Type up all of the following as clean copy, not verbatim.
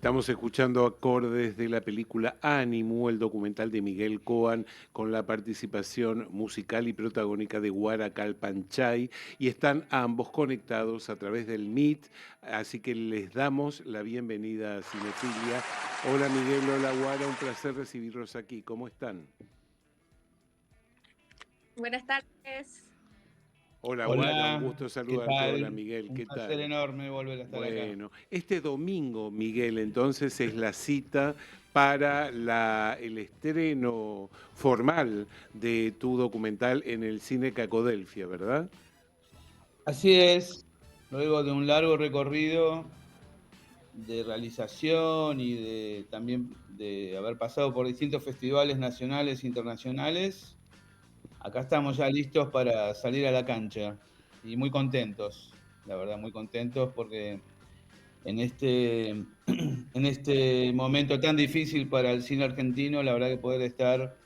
Estamos escuchando acordes de la película Ánimo, el documental de Miguel Coan, con la participación musical y protagónica de Guara Calpanchay, y están ambos conectados a través del Meet, así que les damos la bienvenida a Cinefilia. Hola Miguel, hola Guara, un placer recibirlos aquí. ¿Cómo están? Buenas tardes. Hola Guara, un Hola, gusto ¿qué saludarte. Hola tal? Miguel, Un ¿qué placer tal? enorme volver a estar acá. Bueno, este domingo, Miguel, entonces es la cita para el estreno formal de tu documental en el Cine Cacodelfia, ¿verdad? Así es, luego de un largo recorrido de realización y de también de haber pasado por distintos festivales nacionales e internacionales, acá estamos ya listos para salir a la cancha y muy contentos, la verdad, muy contentos porque en este, en este momento tan difícil para el cine argentino, la verdad que poder estar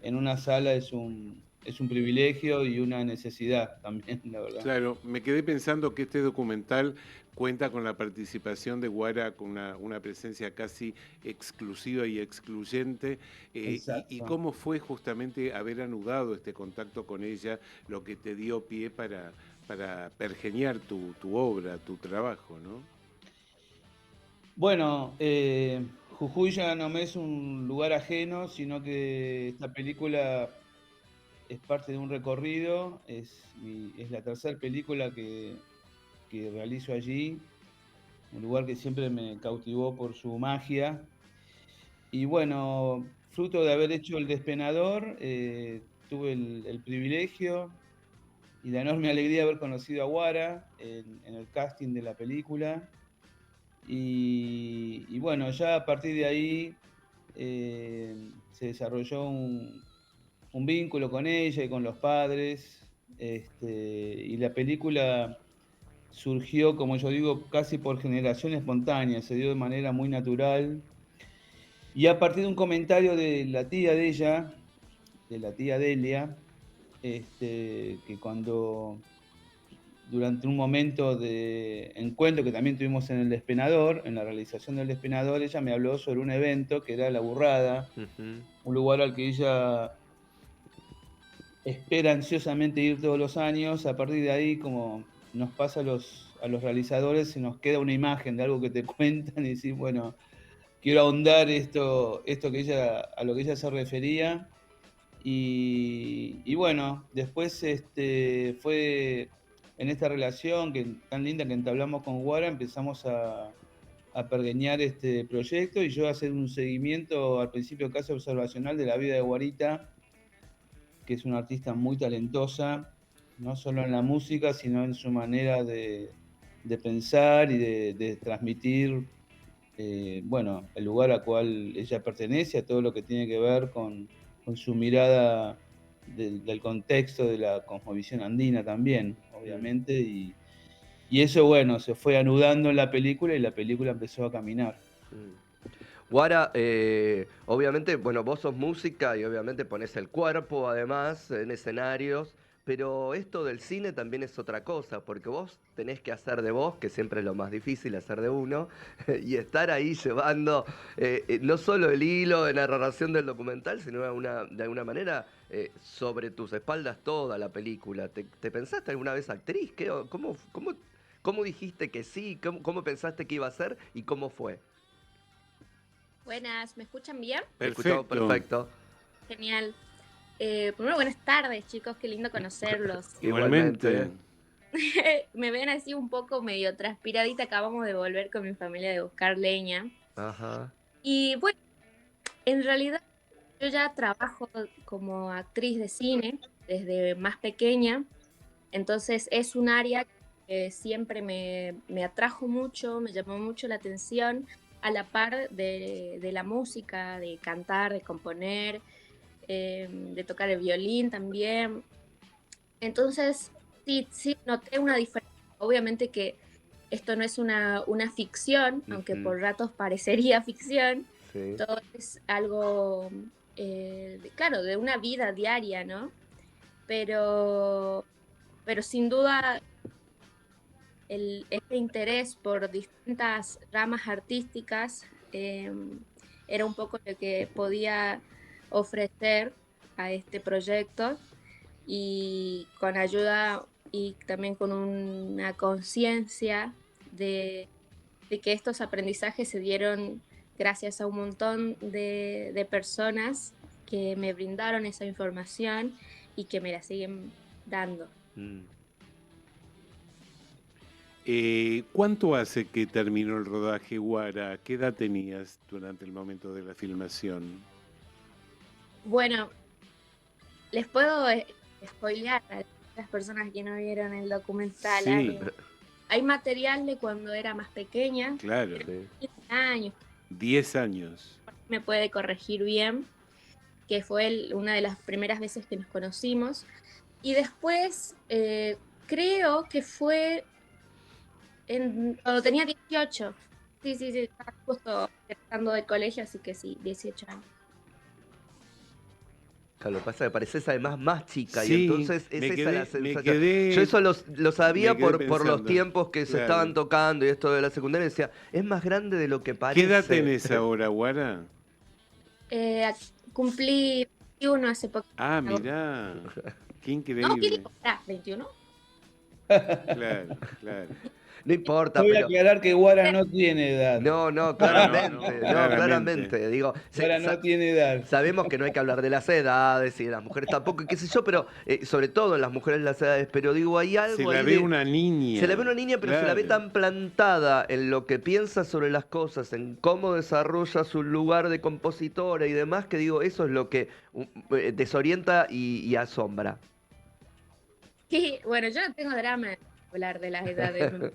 en una sala es un privilegio y una necesidad también, la verdad. Claro, me quedé pensando que este documental cuenta con la participación de Guara, con una presencia casi exclusiva y excluyente, y Exacto. cómo fue justamente haber anudado este contacto con ella lo que te dio pie para pergeñar tu obra, tu trabajo, ¿no? Bueno, Jujuy ya no me es un lugar ajeno, sino que esta película es parte de un recorrido, es la tercera película que realizo allí, un lugar que siempre me cautivó por su magia. Y bueno, fruto de haber hecho El Despenador, tuve el privilegio y la enorme alegría de haber conocido a Guara en el casting de la película. Y bueno, ya a partir de ahí se desarrolló un vínculo con ella y con los padres. Y la película surgió, como yo digo, casi por generación espontánea, se dio de manera muy natural. Y a partir de un comentario de la tía de ella, de la tía Delia, que cuando durante un momento de encuentro que también tuvimos en el Despenador, en la realización del Despenador, ella me habló sobre un evento que era La Burrada, Ujú. un lugar al que ella espera ansiosamente ir todos los años. A partir de ahí, como nos pasa a los realizadores, se nos queda una imagen de algo que te cuentan y decís, bueno, quiero ahondar esto que ella, a lo que ella se refería. Y bueno, después fue en esta relación tan linda que entablamos con Guara, empezamos a pergeñar este proyecto y yo a hacer un seguimiento al principio casi observacional de la vida de Guarita, que es una artista muy talentosa, no solo en la música, sino en su manera de pensar y de transmitir, bueno, el lugar al cual ella pertenece, a todo lo que tiene que ver con su mirada del contexto de la cosmovisión andina también, Mm. obviamente, y eso, bueno, se fue anudando en la película y la película empezó a caminar. Mm. Guara, obviamente, bueno, vos sos música y obviamente pones el cuerpo además en escenarios, pero esto del cine también es otra cosa, porque vos tenés que hacer de vos, que siempre es lo más difícil, hacer de uno, y estar ahí llevando no solo el hilo de narración del documental, sino de alguna manera sobre tus espaldas toda la película. ¿Te pensaste alguna vez actriz? ¿Cómo dijiste que sí? ¿Cómo pensaste que iba a ser y cómo fue? Buenas, ¿me escuchan bien? Te escuchamos Perfecto, perfecto. Genial. Primero, buenas tardes, chicos, qué lindo conocerlos. igualmente. Igualmente. Me ven así un poco medio transpiradita, acabamos de volver con mi familia de buscar leña. Ajá. Y bueno, en realidad yo ya trabajo como actriz de cine desde más pequeña, entonces es un área que siempre me atrajo mucho, me llamó mucho la atención, a la par de la música, de cantar, de componer, de tocar el violín también. Entonces, sí, sí, noté una diferencia. Obviamente que esto no es una ficción, aunque Ujú. por ratos parecería ficción, Sí. todo es algo, claro, de una vida diaria, ¿no? Pero, pero sin duda este interés por distintas ramas artísticas era un poco lo que podía ofrecer a este proyecto, y con ayuda y también con una conciencia de que estos aprendizajes se dieron gracias a un montón de personas que me brindaron esa información y que me la siguen dando. Mm. ¿Cuánto hace que terminó el rodaje, Guara? ¿Qué edad tenías durante el momento de la filmación? Bueno, les puedo spoilear a las personas que no vieron el documental. Sí, Hay material de cuando era más pequeña, claro, Sí. 15 años, 10 años. me puede corregir bien, que fue una de las primeras veces que nos conocimos. Y después, creo que fue cuando tenía 18. Sí, estaba justo empezando del colegio, así que sí, 18 años. Claro, lo que pasa es que pareces además más chica y Sí, entonces es me esa la quedé, me sensación. Yo quedé, eso lo sabía me quedé por los pensando. tiempos que se estaban Claro. tocando y esto de la secundaria. Decía, es más grande de lo que ¿Qué edad parece. tenés ahora, Guara? Cumplí 21 hace poco. Ah, mirá, qué No, ¿qué increíble. digo? Ah, 21. Claro, claro. No Yo importa, voy a pero. aclarar que Guara no tiene edad. No, No, no, claramente, no, claramente. claramente. Digo, Guara no tiene edad. sabemos que no hay que hablar de las edades y de las mujeres tampoco, y qué sé yo, pero sobre todo en las mujeres las edades, pero digo, hay Se algo la ahí ve de. una niña. Se la ve una niña, pero se la ve Claro. tan plantada en lo que piensa sobre las cosas, en cómo desarrolla su lugar de compositora y demás, que digo, eso es lo que desorienta y asombra. Sí, bueno, yo no tengo drama en hablar de las edades. Un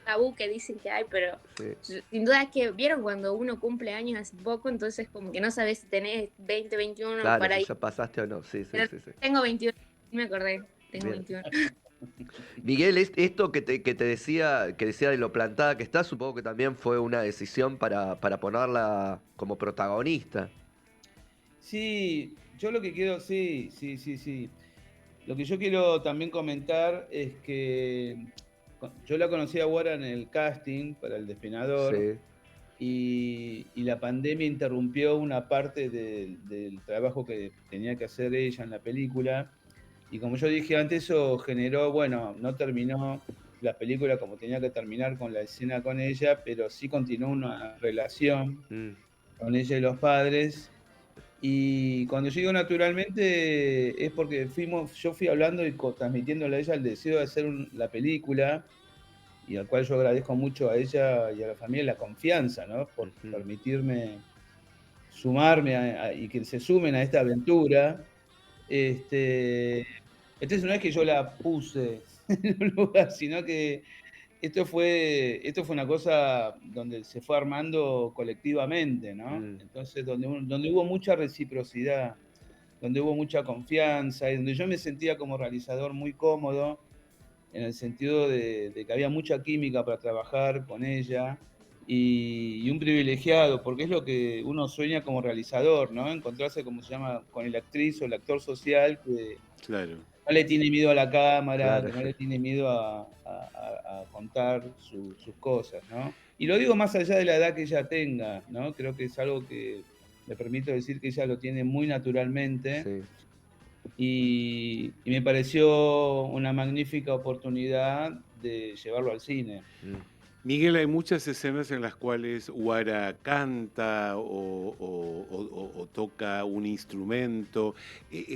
tabú que dicen que hay, pero Sí. sin duda es que vieron cuando uno cumple años hace poco, entonces como que no sabes si tenés 20, 21 Claro, para si ahí. ya pasaste o no, sí. Pero tengo 21, me acordé, tengo Bien. 21. Miguel, esto que te decía, que decía de lo plantada que está, supongo que también fue una decisión para ponerla como protagonista. Sí, yo lo que quiero, sí. Lo que yo quiero también comentar es que yo la conocí a Guara en el casting para El Despenador Sí. y la pandemia interrumpió una parte del trabajo que tenía que hacer ella en la película. Y como yo dije antes, eso generó, bueno, no terminó la película como tenía que terminar con la escena con ella, pero sí continuó una relación Mm. con ella y los padres. Y cuando yo digo naturalmente es porque yo fui hablando y transmitiéndole a ella el deseo de hacer la película, y al cual yo agradezco mucho a ella y a la familia la confianza, ¿no? Por Ujú. permitirme sumarme y que se sumen a esta aventura. Entonces no es que yo la puse en un lugar, sino que esto fue una cosa donde se fue armando colectivamente, ¿no? Mm. Entonces, donde hubo mucha reciprocidad, donde hubo mucha confianza y donde yo me sentía como realizador muy cómodo, en el sentido de que había mucha química para trabajar con ella y un privilegiado, porque es lo que uno sueña como realizador, ¿no? Encontrarse, como se llama, con el actriz o el actor social que Claro. no le tiene miedo a la cámara, Claro. que no le tiene miedo a contar sus cosas, ¿no? Y lo digo más allá de la edad que ella tenga, ¿no? Creo que es algo que me permito decir que ella lo tiene muy naturalmente Sí. y me pareció una magnífica oportunidad de llevarlo al cine. Mm. Miguel, hay muchas escenas en las cuales Guara canta o toca un instrumento.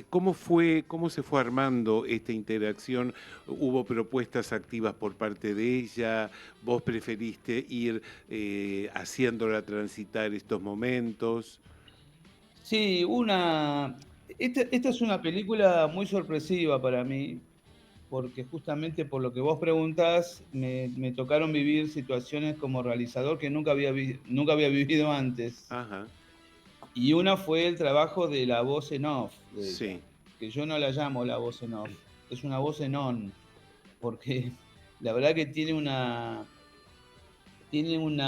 ¿Cómo se fue armando esta interacción? ¿Hubo propuestas activas por parte de ella? ¿Vos preferiste ir haciéndola transitar estos momentos? Sí, esta es una película muy sorpresiva para mí, porque justamente por lo que vos preguntás, me tocaron vivir situaciones como realizador que nunca había vivido antes. Ajá, Y una fue el trabajo de la voz en off de ella, sí, que yo no la llamo la voz en off, es una voz en on, porque la verdad que tiene una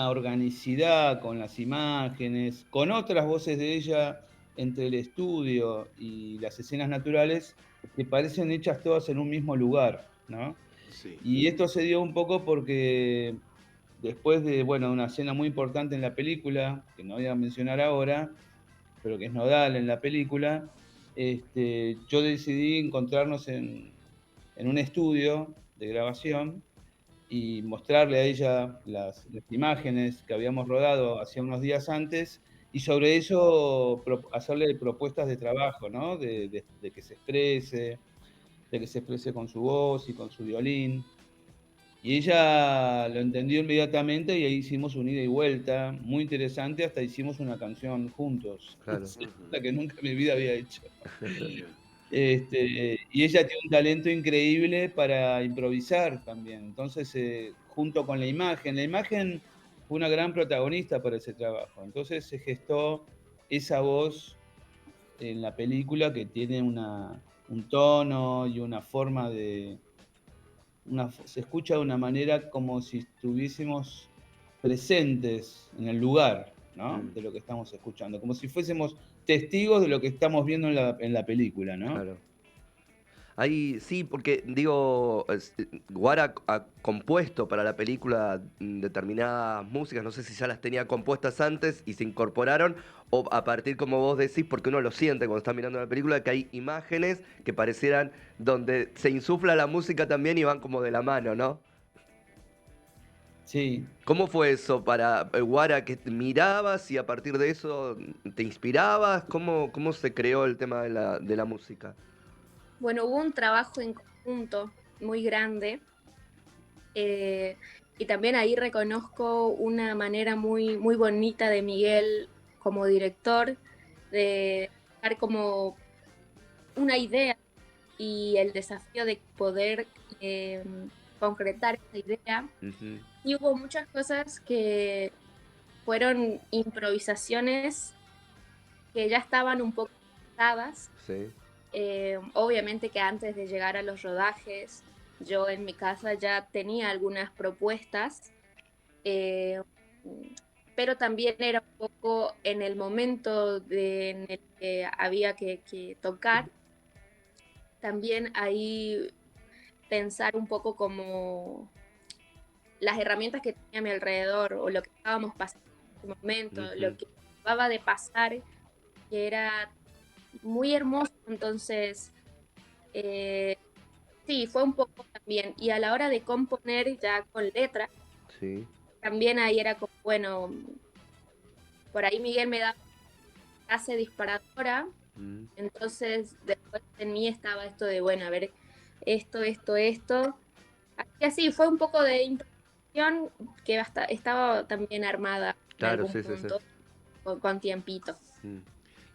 organicidad con las imágenes, con otras voces de ella entre el estudio y las escenas naturales que parecen hechas todas en un mismo lugar, ¿no? sí. Y esto se dio un poco porque después de, bueno, una escena muy importante en la película, que no voy a mencionar ahora, pero que es nodal en la película, yo decidí encontrarnos en un estudio de grabación y mostrarle a ella las imágenes que habíamos rodado hacía unos días antes y sobre eso hacerle propuestas de trabajo, ¿no? De que se exprese con su voz y con su violín. Y ella lo entendió inmediatamente y ahí hicimos un ida y vuelta muy interesante, hasta hicimos una canción juntos, Claro. la que nunca en mi vida había hecho. Mira. Y ella tiene un talento increíble para improvisar también. Entonces, junto con la imagen fue una gran protagonista para ese trabajo. Entonces se gestó esa voz en la película que tiene un tono y una forma se escucha de una manera como si estuviésemos presentes en el lugar, ¿no? Mm, De lo que estamos escuchando, como si fuésemos testigos de lo que estamos viendo en la película, ¿no? claro. Ahí sí, porque digo, Guara ha compuesto para la película determinadas músicas, no sé si ya las tenía compuestas antes y se incorporaron, o a partir, como vos decís, porque uno lo siente cuando está mirando la película, que hay imágenes que parecieran donde se insufla la música también y van como de la mano, ¿no? Sí. ¿Cómo fue eso para Guara, que mirabas y a partir de eso te inspirabas? ¿Cómo se creó el tema de la música? Bueno, hubo un trabajo en conjunto muy grande, eh, y también ahí reconozco una manera muy, muy bonita de Miguel como director de dar como una idea y el desafío de poder eh, concretar esa idea. Ujú, Y hubo muchas cosas que fueron improvisaciones que ya estaban un poco pensadas. sí. Obviamente que antes de llegar a los rodajes, yo en mi casa ya tenía algunas propuestas, eh, pero también era un poco en el momento en el que había que tocar, también ahí pensar un poco como las herramientas que tenía a mi alrededor o lo que estábamos pasando en ese momento, lo Ujú. que acababa de pasar, que era muy hermoso. Entonces, eh, sí, fue un poco también. Y a la hora de componer ya con letra, Sí. también ahí era como, bueno, por ahí Miguel me da frase disparadora, Mm. entonces después en mí estaba esto de, bueno, a ver, esto. Así, así, fue un poco de improvisación que estaba también armada en Claro, algún sí, sí, sí. punto, con tiempito. Mm.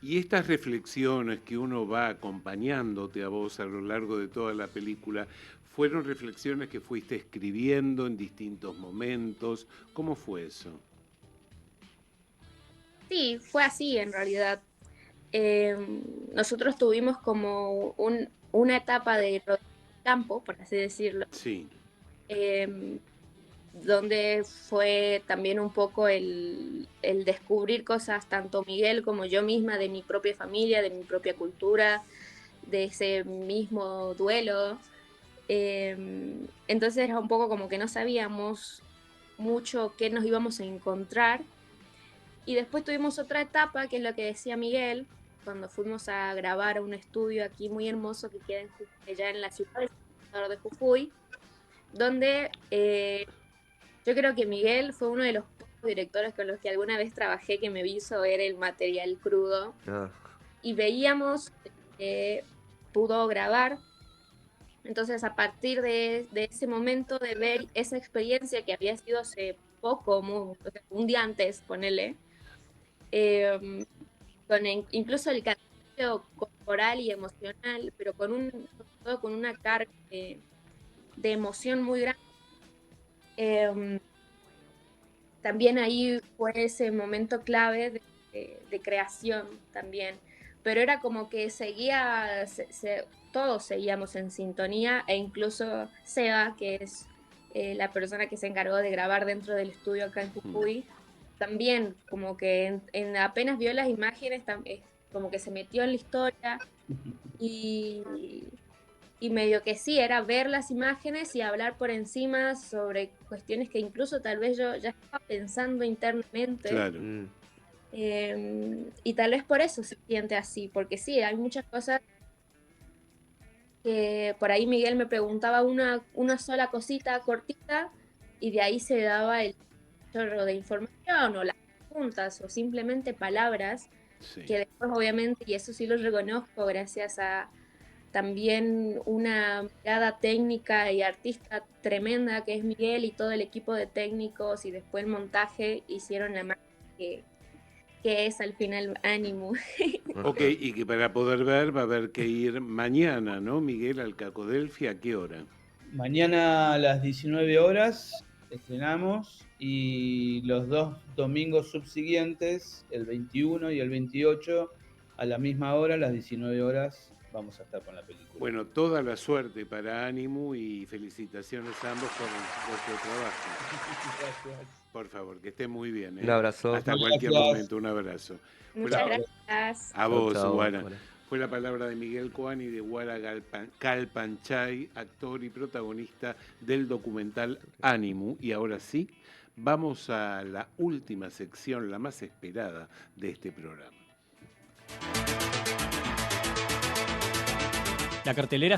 Y estas reflexiones que uno va acompañándote a vos a lo largo de toda la película, ¿fueron reflexiones que fuiste escribiendo en distintos momentos? ¿Cómo fue eso? Sí, fue así en realidad. Eh, Nosotros tuvimos como una etapa de campo, por así decirlo, Sí. eh, donde fue también un poco el descubrir cosas, tanto Miguel como yo misma, de mi propia familia, de mi propia cultura, de ese mismo duelo. Entonces era un poco como que no sabíamos mucho qué nos íbamos a encontrar. Y después tuvimos otra etapa, que es lo que decía Miguel, cuando fuimos a grabar a un estudio aquí muy hermoso que queda allá en la ciudad de Jujuy, donde yo creo que Miguel fue uno de los pocos directores con los que alguna vez trabajé que me hizo ver el material crudo Ah, y veíamos que pudo grabar. Entonces, a partir de ese momento de ver esa experiencia que había sido hace poco, o sea, un día antes, ponele, eh, incluso el cansancio corporal y emocional, pero todo con una carga de emoción muy grande. Eh, También ahí fue ese momento clave de creación también, pero era como que todos seguíamos en sintonía e incluso Seba, que es la persona que se encargó de grabar dentro del estudio acá en Mm. Jujuy, también como que apenas vio las imágenes, como que se metió en la historia y, y medio que sí, era ver las imágenes y hablar por encima sobre cuestiones que incluso tal vez yo ya estaba pensando internamente. Claro. Y tal vez por eso se siente así, porque sí, hay muchas cosas que por ahí Miguel me preguntaba una sola cosita cortita y de ahí se daba el chorro de información o las preguntas o simplemente palabras Sí. que después obviamente, y eso sí lo reconozco gracias a también una mirada técnica y artista tremenda que es Miguel y todo el equipo de técnicos y después el montaje hicieron la magia que es al final Ánimo. Ok, y que para poder ver va a haber que ir mañana, ¿no, Miguel, al Cacodelfia? ¿A qué hora? Mañana a las 19 horas estrenamos y los 2 domingos subsiguientes, el 21 y el 28, a la misma hora, a las 19 horas, vamos a estar con la película. Bueno, toda la suerte para Ánimo y felicitaciones a ambos por vuestro trabajo. Gracias. Por favor, que estén muy bien. Un abrazo. Hasta Muchas cualquier gracias. momento, un abrazo. Muchas Chao. gracias. A Chau, vos, chau, Guara. Guara. Fue la palabra de Miguel Coan y de Guara Calpanchay, actor y protagonista del documental Ánimo. Y ahora sí, vamos a la última sección, la más esperada de este programa. La cartelera